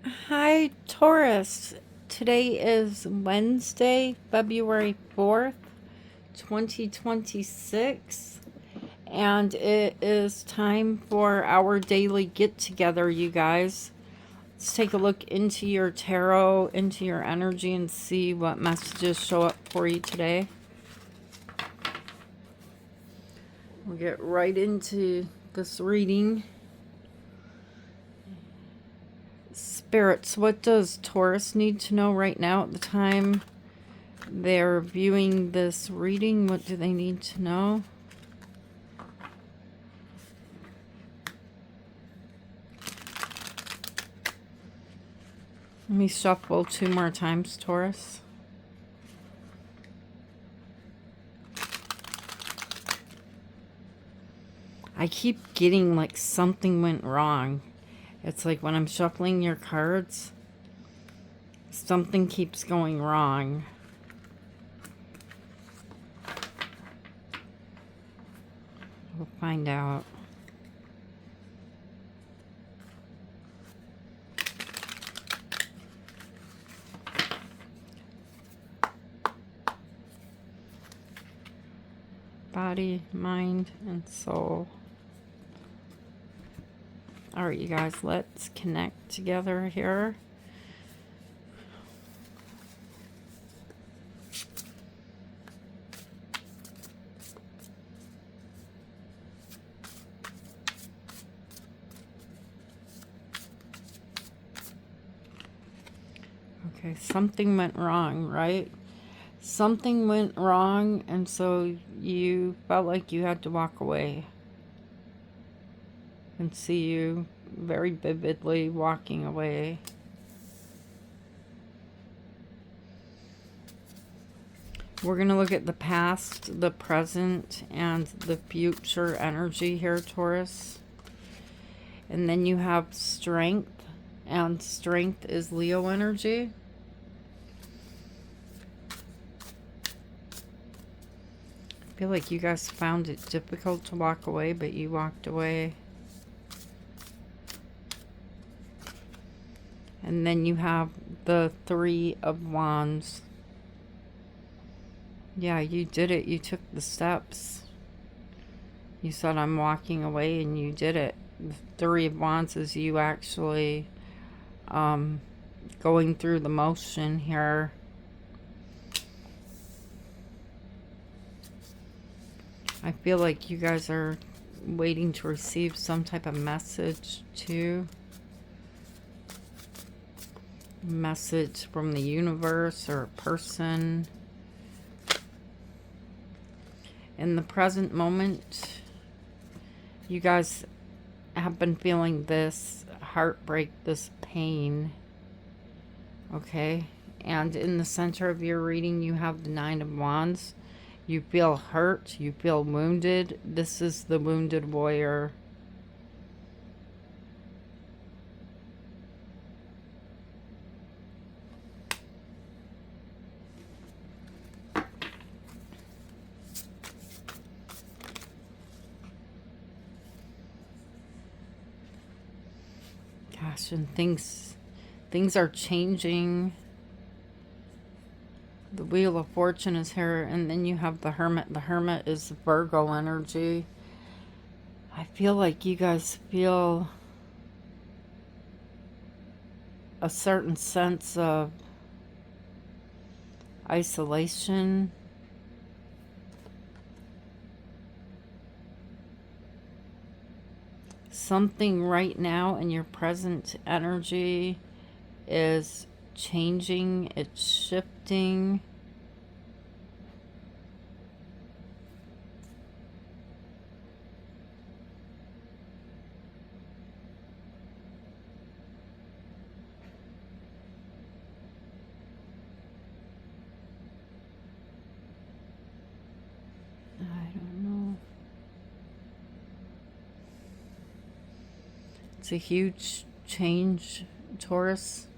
Hi, Taurus. Today is Wednesday, February 4th, 2026, and it is time for our daily get together, you guys. Let's take a look into your tarot, into your energy, and see what messages show up for you today. We'll get right into this reading. Spirits, what does Taurus need to know right now at the time they're viewing this reading? What do they need to know? Let me shuffle 2 more times, Taurus. I keep getting like something went wrong. It's like when I'm shuffling your cards, something keeps going wrong. We'll find out. Body, mind, and soul. All right, you guys, let's connect together here. Okay, something went wrong, right? Something went wrong, and so you felt like you had to walk away. And see you very vividly walking away. We're going to look at the past, the present, and the future energy here, Taurus. And then you have strength, and strength is Leo energy. I feel like you guys found it difficult to walk away, but you walked away. And then you have the 3 of Wands. Yeah, you did it. You took the steps. You said, I'm walking away, and you did it. The 3 of Wands is you actually going through the motion here. I feel like you guys are waiting to receive some type of message too. Message from the universe or a person. In the present moment, you guys have been feeling this heartbreak, this pain. Okay? And in the center of your reading, you have the 9 of Wands. You feel hurt. You feel wounded. This is the wounded warrior. Gosh, and things are changing. The Wheel of Fortune is here, and then you have the Hermit. The Hermit is Virgo energy. I feel like you guys feel a certain sense of isolation. Something right now in your present energy is changing, it's shifting. I don't know. It's a huge change, Taurus.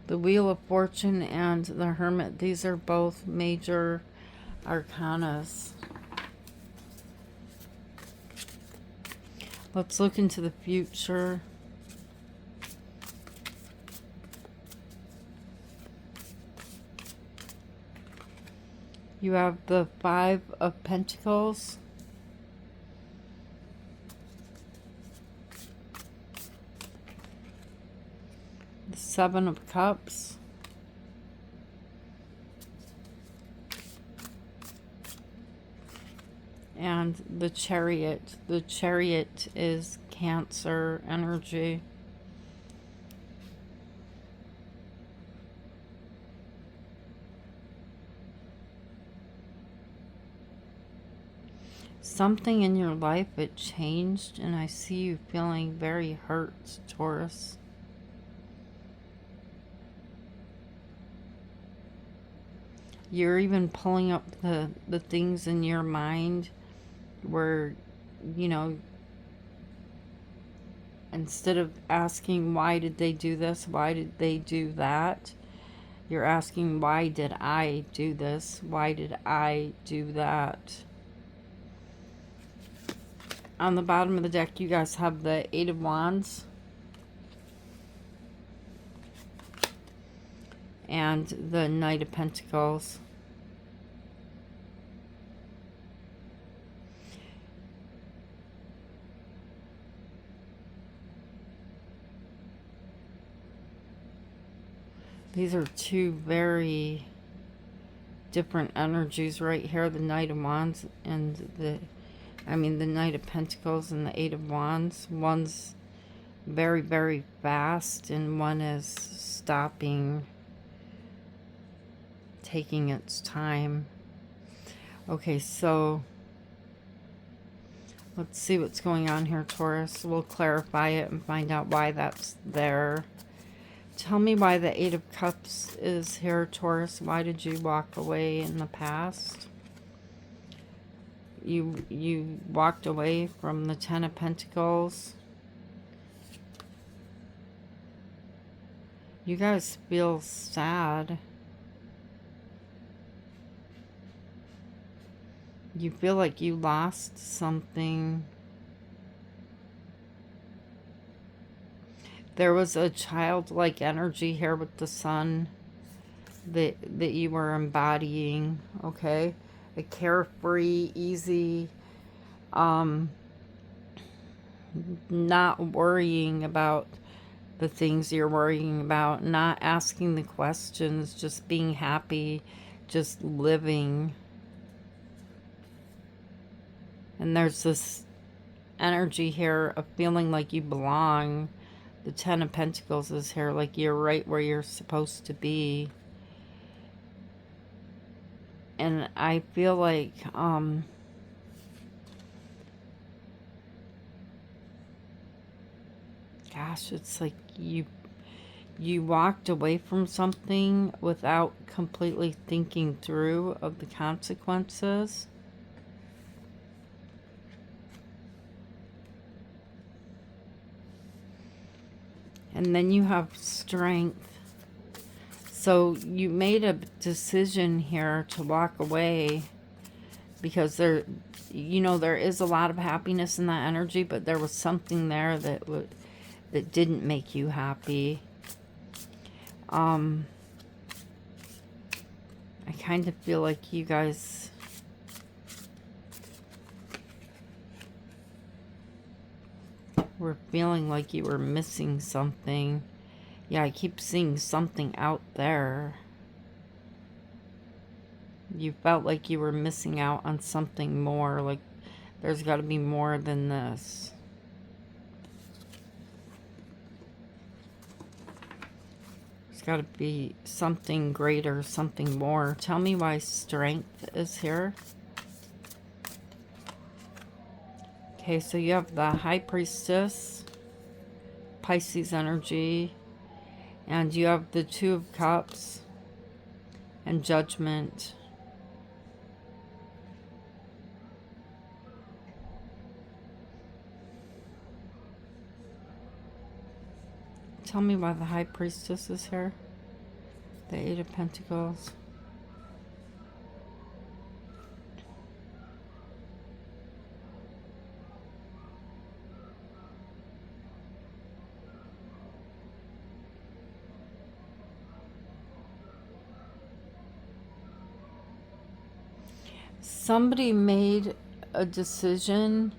The Wheel of Fortune and the Hermit, these are both major arcanas. Let's look into the future. You have the Five of Pentacles. The Seven of Cups. And the Chariot. The Chariot is Cancer energy. Something in your life, it changed, and I see you feeling very hurt, Taurus. You're even pulling up the things in your mind where, you know, instead of asking why did they do this, why did they do that, you're asking why did I do this, why did I do that. On the bottom of the deck, you guys have the Eight of Wands and the Knight of Pentacles. These are two very different energies right here. The Knight of Wands and the Knight of Pentacles and the Eight of Wands. One's very, very fast and one is stopping, taking its time. Okay, so let's see what's going on here, Taurus. We'll clarify it and find out why that's there. Tell me why the Eight of Cups is here, Taurus. Why did you walk away in the past? You walked away from the Ten of Pentacles. You guys feel sad. You feel like you lost something. There was a childlike energy here with the Sun that you were embodying, okay? A carefree, easy, not worrying about the things you're worrying about, not asking the questions, just being happy, just living. And there's this energy here of feeling like you belong. The Ten of Pentacles is here, like you're right where you're supposed to be. And I feel like, gosh, it's like you walked away from something without completely thinking through of the consequences. And then you have Strength. So you made a decision here to walk away because there is a lot of happiness in that energy, but there was something there that didn't make you happy. I kind of feel like you guys were feeling like you were missing something. Yeah, I keep seeing something out there. You felt like you were missing out on something more, like there's got to be more than this. There's got to be something greater, something more. Tell me why Strength is here. Okay, so you have the High Priestess, Pisces energy, and you have the Two of Cups and Judgment. Tell me why the High Priestess is here. The Eight of Pentacles. somebody made a decision.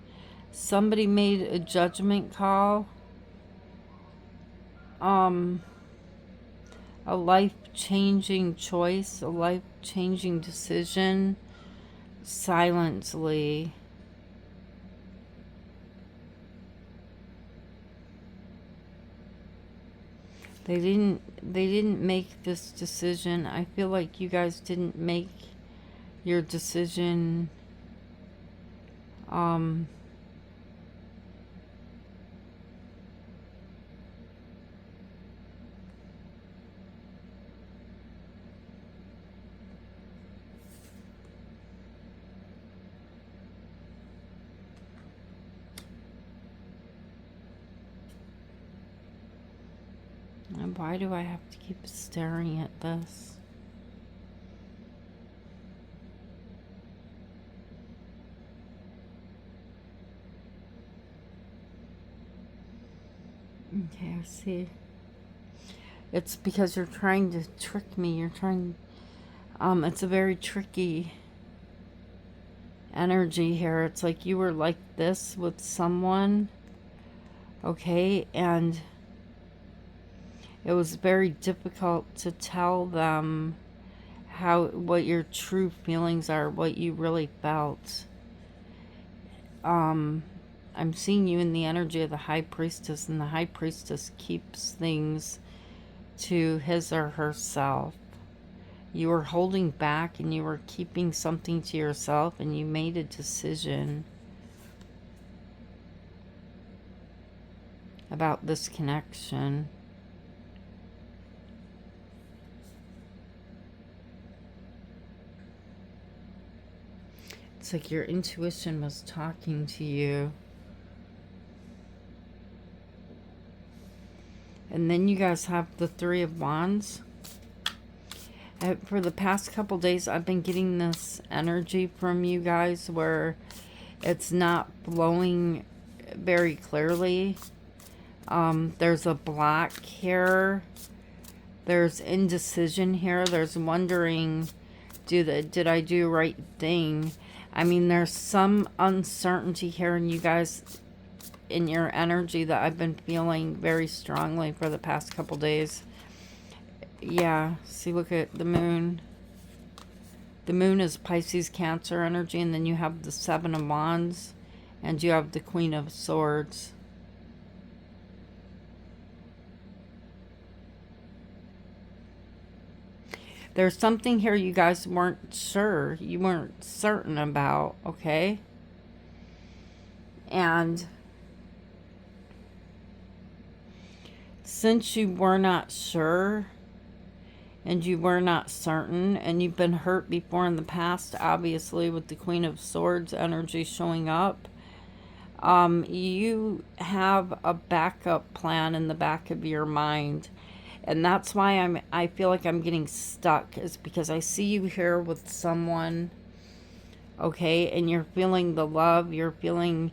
Somebody made a judgment call. A life-changing choice, a life-changing decision, silently. They didn't make this decision. I feel like you guys didn't make your decision and why do I have to keep staring at this? Okay, I see. It's because you're trying to trick me. You're trying... it's a very tricky energy here. It's like you were like this with someone, okay? And it was very difficult to tell them what your true feelings are, what you really felt. I'm seeing you in the energy of the High Priestess, and the High Priestess keeps things to his or herself. You were holding back and you were keeping something to yourself, and you made a decision about this connection. It's like your intuition was talking to you. And then you guys have the Three of Wands. For the past couple days, I've been getting this energy from you guys where it's not flowing very clearly. There's a block here. There's indecision here. There's wondering, did I do the right thing? I mean, there's some uncertainty here in you guys, in your energy, that I've been feeling very strongly for the past couple days. Yeah, see, look at the moon. The moon is Pisces, Cancer energy, and then you have the Seven of Wands, and you have the Queen of Swords. There's something here you guys weren't sure, you weren't certain about, okay? And since you were not sure, and you were not certain, and you've been hurt before in the past, obviously, with the Queen of Swords energy showing up, you have a backup plan in the back of your mind. And that's why I feel like I'm getting stuck, is because I see you here with someone, okay, and you're feeling the love, you're feeling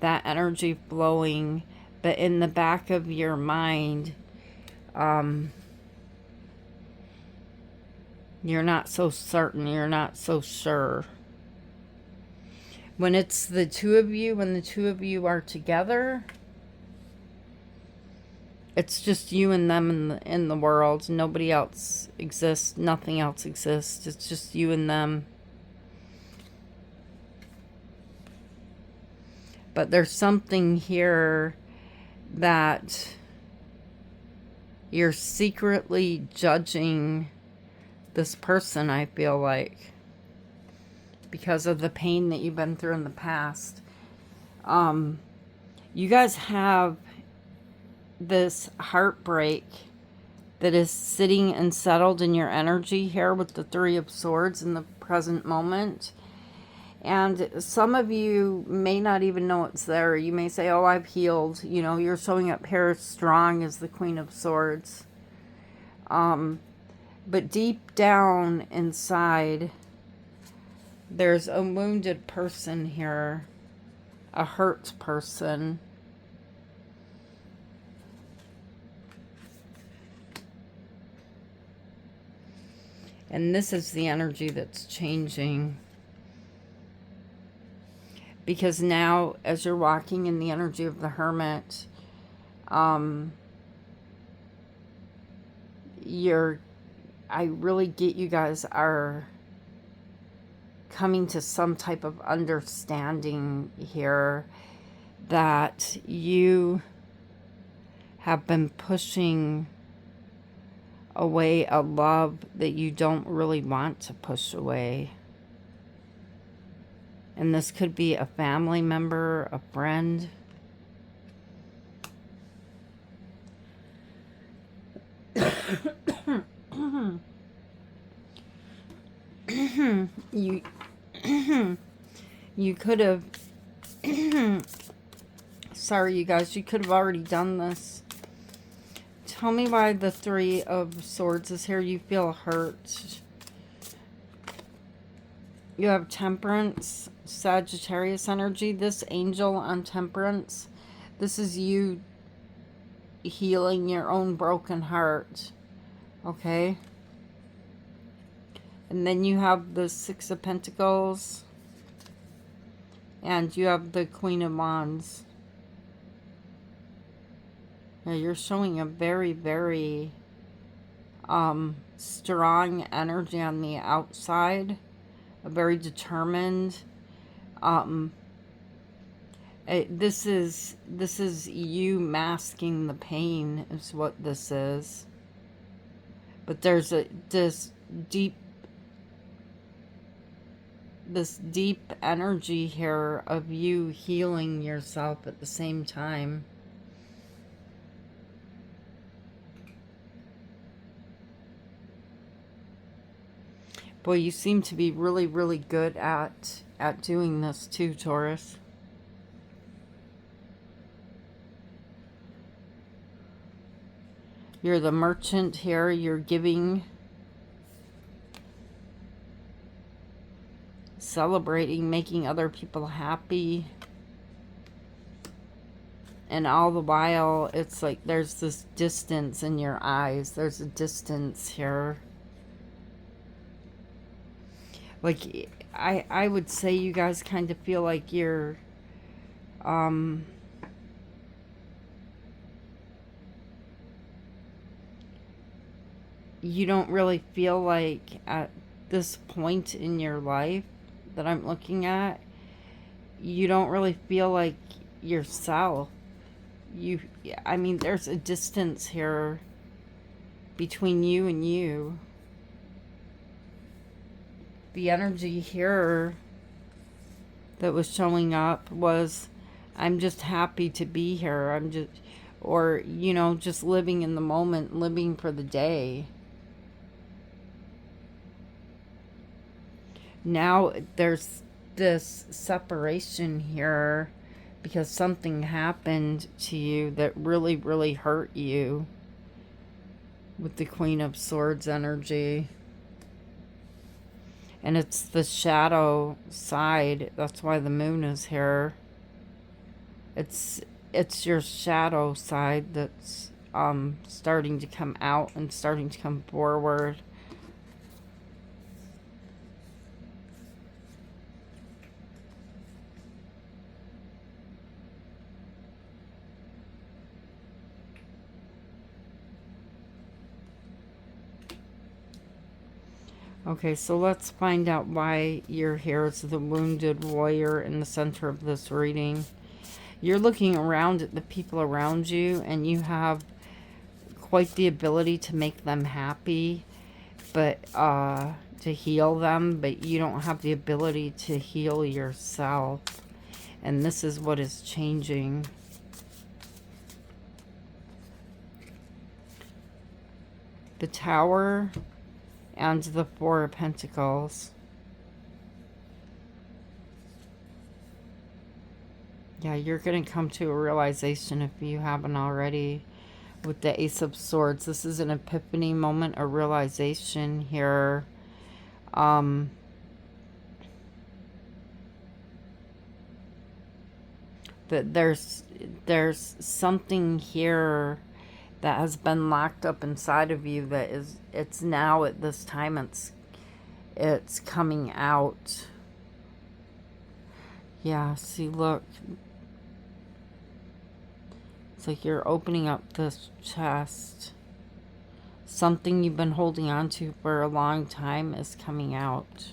that energy flowing, but in the back of your mind, you're not so certain, you're not so sure. When it's the two of you, when the two of you are together, it's just you and them in the world. Nobody else exists. Nothing else exists. It's just you and them. But there's something here that you're secretly judging this person, I feel like, because of the pain that you've been through in the past. You guys have this heartbreak that is sitting and settled in your energy here with the Three of Swords in the present moment. And some of you may not even know it's there. You may say, oh, I've healed. You know, you're showing up here strong as the Queen of Swords. But deep down inside, there's a wounded person here. A hurt person. And this is the energy that's changing. Because now, as you're walking in the energy of the Hermit, I really get you guys are coming to some type of understanding here that you have been pushing away a love that you don't really want to push away. And this could be a family member, a friend. you you could have sorry you guys, you could have already done this. Tell me why the Three of Swords is here. You feel hurt. You have Temperance, Sagittarius energy. This angel on Temperance, this is you healing your own broken heart. Okay? And then you have the Six of Pentacles. And you have the Queen of Wands. Now you're showing a very, very strong energy on the outside. A very determined. This is you masking the pain is what this is. But there's this deep energy here of you healing yourself at the same time. Boy, you seem to be really, really good at doing this too, Taurus. You're the merchant here. You're giving, celebrating, making other people happy. And all the while, it's like there's this distance in your eyes. There's a distance here. Like, I would say you guys kind of feel like you're, you don't really feel like at this point in your life that I'm looking at, you don't really feel like yourself. I mean, there's a distance here between you and you. The energy here that was showing up was, I'm just happy to be here. I'm just, or, you know, just living in the moment, living for the day. Now there's this separation here because something happened to you that really, really hurt you with the Queen of Swords energy. And it's the shadow side. That's why the moon is here. It's your shadow side that's starting to come out and starting to come forward. Okay, so let's find out why you're here. It's the wounded warrior in the center of this reading. You're looking around at the people around you, and you have quite the ability to make them happy, but to heal them, but you don't have the ability to heal yourself. And this is what is changing. The Tower and the Four of Pentacles. Yeah, you're going to come to a realization if you haven't already with the Ace of Swords. This is an epiphany moment, a realization here. That there's something here that has been locked up inside of you that is, it's now at this time it's coming out. Yeah, see, look. It's like you're opening up this chest. Something you've been holding on to for a long time is coming out.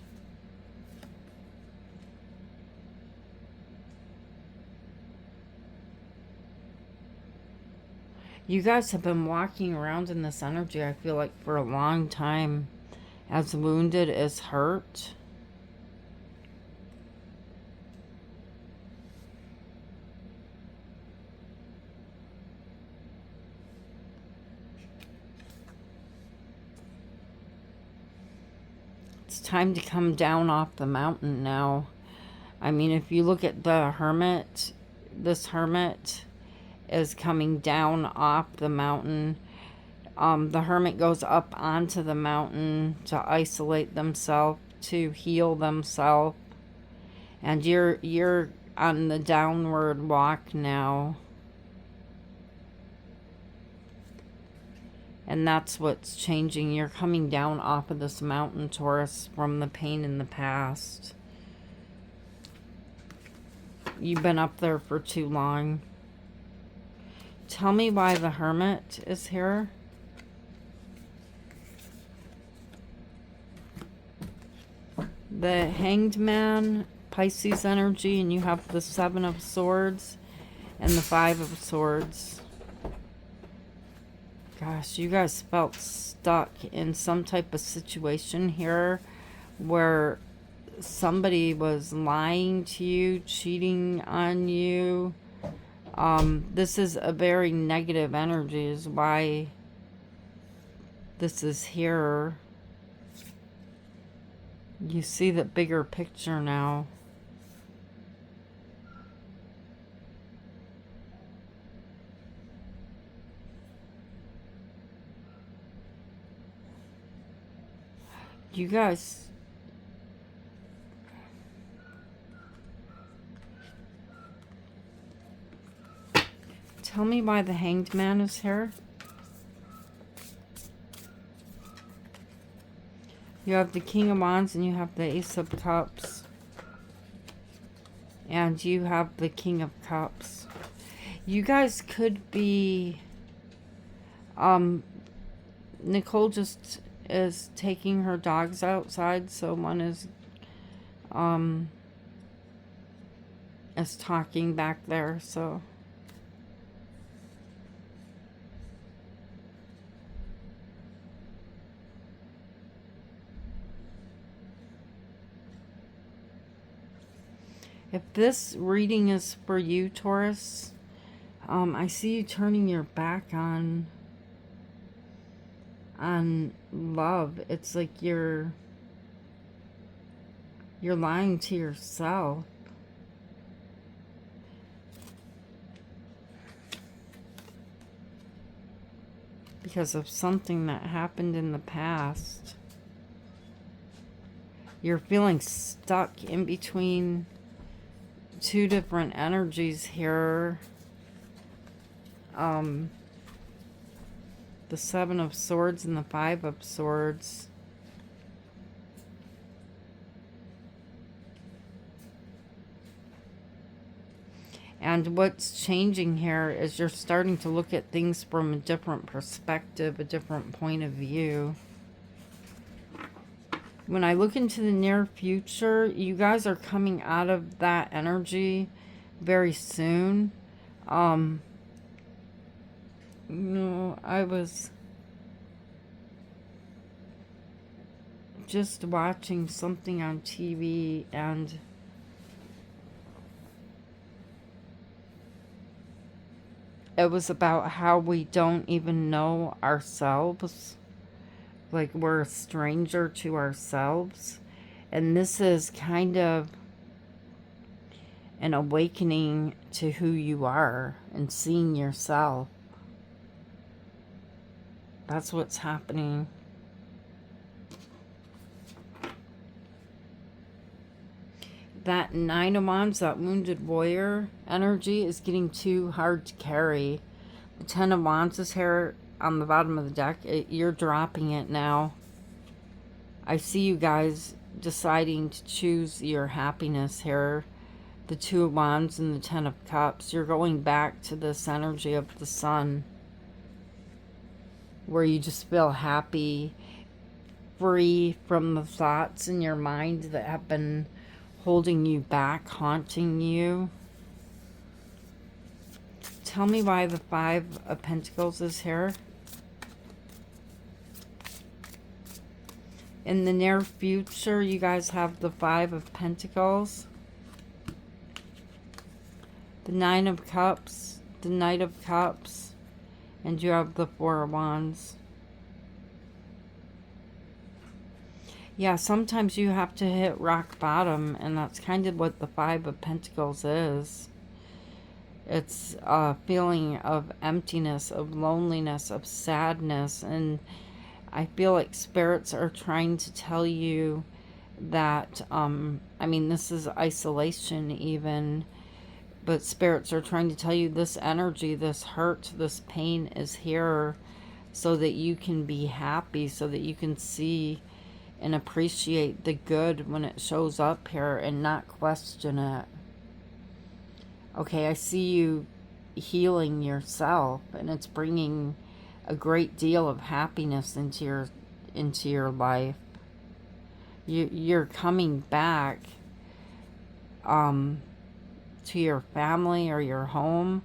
You guys have been walking around in this energy, I feel like, for a long time. As wounded as hurt. It's time to come down off the mountain now. I mean, if you look at the hermit, this hermit is coming down off the mountain. The hermit goes up onto the mountain to isolate themselves, to heal themselves. And you're on the downward walk now. And that's what's changing. You're coming down off of this mountain, Taurus, from the pain in the past. You've been up there for too long. Tell me why the hermit is here. The Hanged Man, Pisces energy, and you have the Seven of Swords and the Five of Swords. Gosh, you guys felt stuck in some type of situation here where somebody was lying to you, cheating on you. This is a very negative energy is why this is here. You see the bigger picture now. You guys, tell me why the Hanged Man is here. You have the King of Wands and you have the Ace of Cups. And you have the King of Cups. You guys could be... Nicole just is taking her dogs outside, so one is talking back there, so... If this reading is for you, Taurus, I see you turning your back on love. It's like you're lying to yourself. Because of something that happened in the past. You're feeling stuck in between two different energies here. The Seven of Swords and the Five of Swords. And what's changing here is you're starting to look at things from a different perspective, a different point of view. When I look into the near future, you guys are coming out of that energy very soon. I was just watching something on TV and it was about how we don't even know ourselves. Like we're a stranger to ourselves. And this is kind of an awakening to who you are and seeing yourself. That's what's happening. That Nine of Wands, that wounded warrior energy is getting too hard to carry. The Ten of Wands is here on the bottom of the deck. You're dropping it now. I see you guys deciding to choose your happiness here. the Two of Wands and the Ten of Cups. You're going back to this energy of the sun, where you just feel happy, free from the thoughts in your mind that have been holding you back, haunting you. Tell me why the Five of Pentacles is here. In the near future, you guys have the Five of Pentacles, the Nine of Cups, the Knight of Cups, and you have the Four of Wands. Yeah, sometimes you have to hit rock bottom, and that's kind of what the Five of Pentacles is. It's a feeling of emptiness, of loneliness, of sadness, and I feel like spirits are trying to tell you that, I mean, this is isolation even, but spirits are trying to tell you this energy, this hurt, this pain is here so that you can be happy, so that you can see and appreciate the good when it shows up here and not question it. Okay, I see you healing yourself, and it's bringing a great deal of happiness into your life. You're coming back to your family or your home.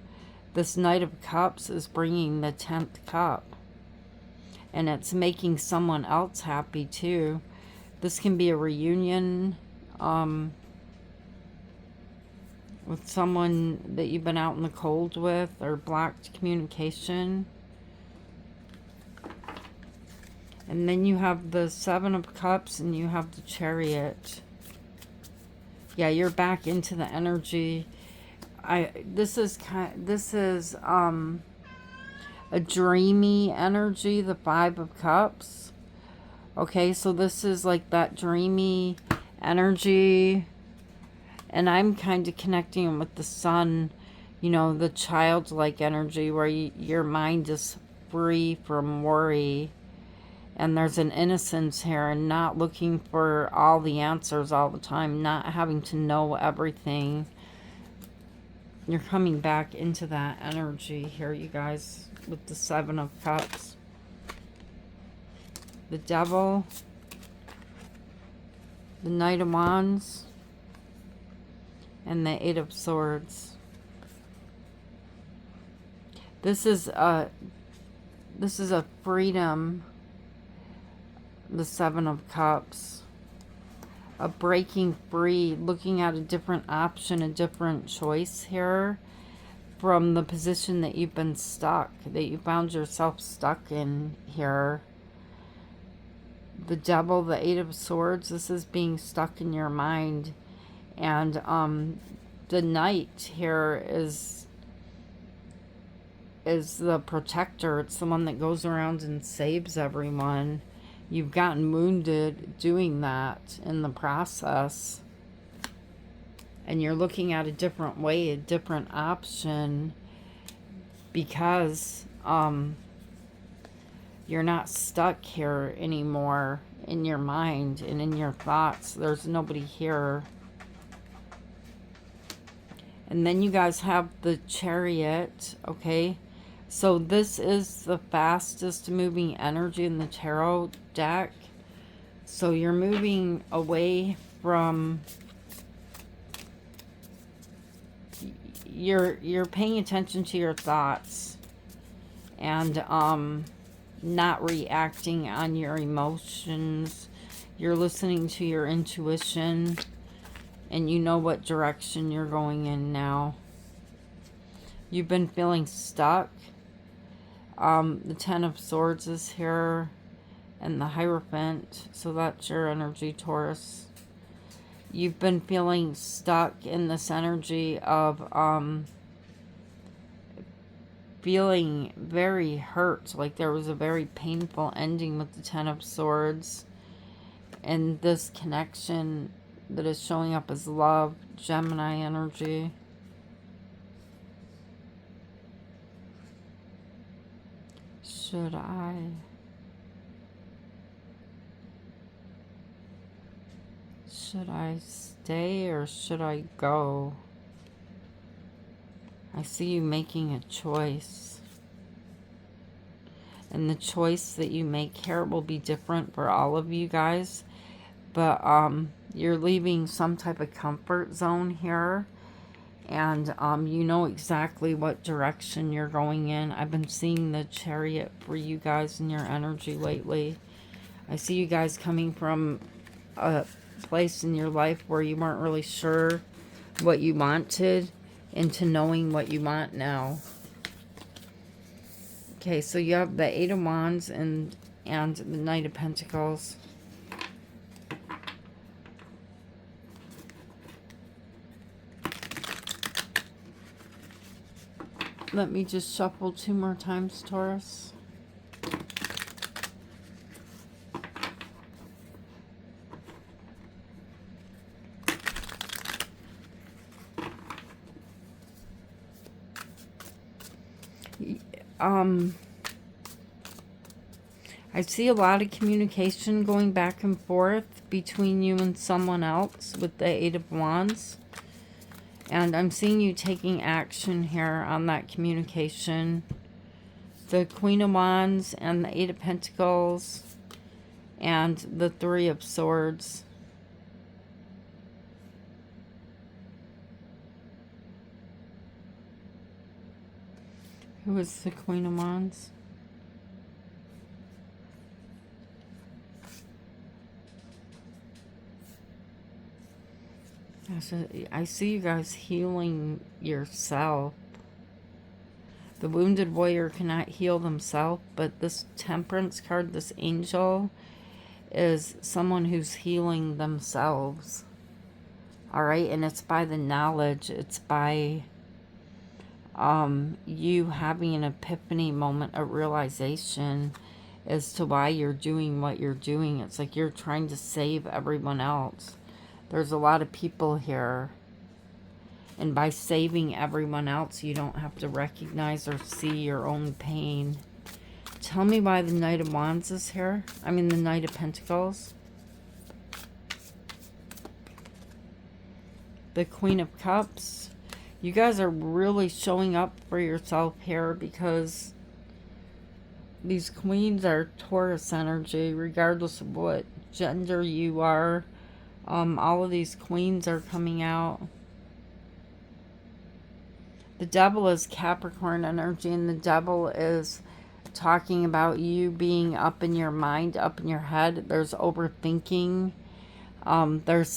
This Knight of Cups is bringing the 10th cup, and it's making someone else happy too. This can be a reunion with someone that you've been out in the cold with, or blocked communication. And then you have the Seven of Cups and you have the Chariot. Yeah, you're back into the energy. This is a dreamy energy, the Five of Cups. Okay, so this is like that dreamy energy. And I'm kind of connecting with the sun, you know, the childlike energy where your mind is free from worry. And there's an innocence here, and not looking for all the answers all the time, not having to know everything. You're coming back into that energy here, you guys, with the Seven of Cups. The Devil, the Knight of Wands, and the Eight of Swords. This is a freedom, the Seven of Cups, a breaking free, looking at a different option, a different choice here from the position that you've been stuck, that you found yourself stuck in here. The Devil, the Eight of Swords, this is being stuck in your mind. And the Knight here is the protector. It's the one that goes around and saves everyone. You've gotten wounded doing that in the process. And you're looking at a different way, a different option, because you're not stuck here anymore in your mind and in your thoughts. There's nobody here. And then you guys have the Chariot, okay? So this is the fastest moving energy in the tarot deck. So you're moving away from... You're paying attention to your thoughts and not reacting on your emotions. You're listening to your intuition. And you know what direction you're going in now. You've been feeling stuck. The Ten of Swords is here. And the Hierophant. So that's your energy, Taurus. You've been feeling stuck in this energy of feeling very hurt. Like there was a very painful ending with the Ten of Swords. And this connection that is showing up as love, Gemini energy. Should I stay or should I go? I see you making a choice. And the choice that you make here will be different for all of you guys. But you're leaving some type of comfort zone here. And you know exactly what direction you're going in. I've been seeing the Chariot for you guys in your energy lately. I see you guys coming from a place in your life where you weren't really sure what you wanted into knowing what you want now. Okay, so you have the Eight of Wands and the Knight of Pentacles. Let me just shuffle 2 more times, Taurus. I see a lot of communication going back and forth between you and someone else with the Eight of Wands. And I'm seeing you taking action here on that communication. The Queen of Wands and the Eight of Pentacles and the Three of Swords. Who is the Queen of Wands? I see you guys healing yourself. The wounded warrior cannot heal themselves, but this Temperance card, this angel, is someone who's healing themselves. Alright, and it's by the knowledge. It's by you having an epiphany moment, a realization as to why you're doing what you're doing. It's like you're trying to save everyone else. There's a lot of people here. And by saving everyone else, you don't have to recognize or see your own pain. Tell me why the Knight of Wands is here. I mean, the Knight of Pentacles. The Queen of Cups. You guys are really showing up for yourself here because these queens are Taurus energy, regardless of what gender you are. All of these queens are coming out. The Devil is Capricorn energy, and the Devil is talking about you being up in your mind, up in your head. There's overthinking. There's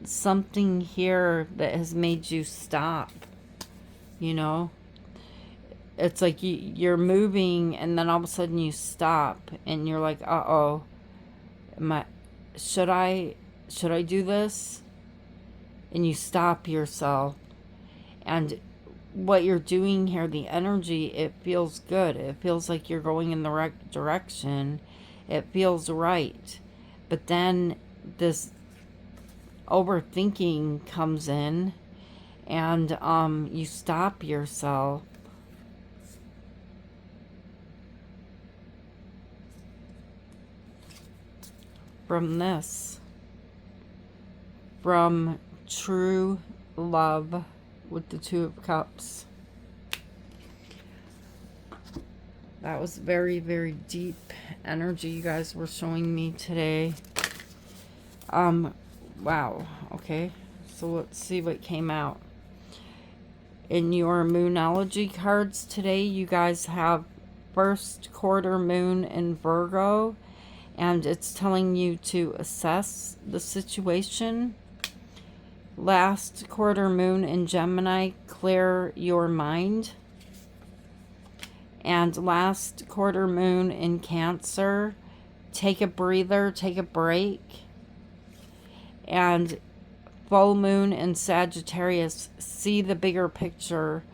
something here that has made you stop. You know? It's like you're moving, and then all of a sudden you stop, and you're like, uh-oh. Should I do this? And you stop yourself. And what you're doing here, the energy, it feels good. It feels like you're going in the right direction. It feels right. But then this overthinking comes in, and you stop yourself. From this. From true love with the Two of Cups. That was very, very deep energy you guys were showing me today. Wow. Okay. So let's see what came out. In your moonology cards today, you guys have first quarter moon in Virgo, and it's telling you to assess the situation. Last quarter moon in Gemini, clear your mind. And last quarter moon in Cancer, take a breather, take a break. And full moon in Sagittarius, see the bigger picture.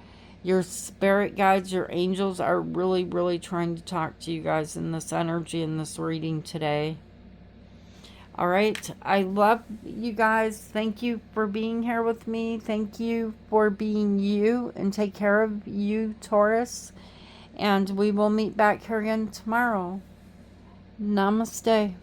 Your spirit guides, your angels are really, really trying to talk to you guys in this energy, in this reading today. All right. I love you guys. Thank you for being here with me. Thank you for being you, and take care of you, Taurus. And we will meet back here again tomorrow. Namaste.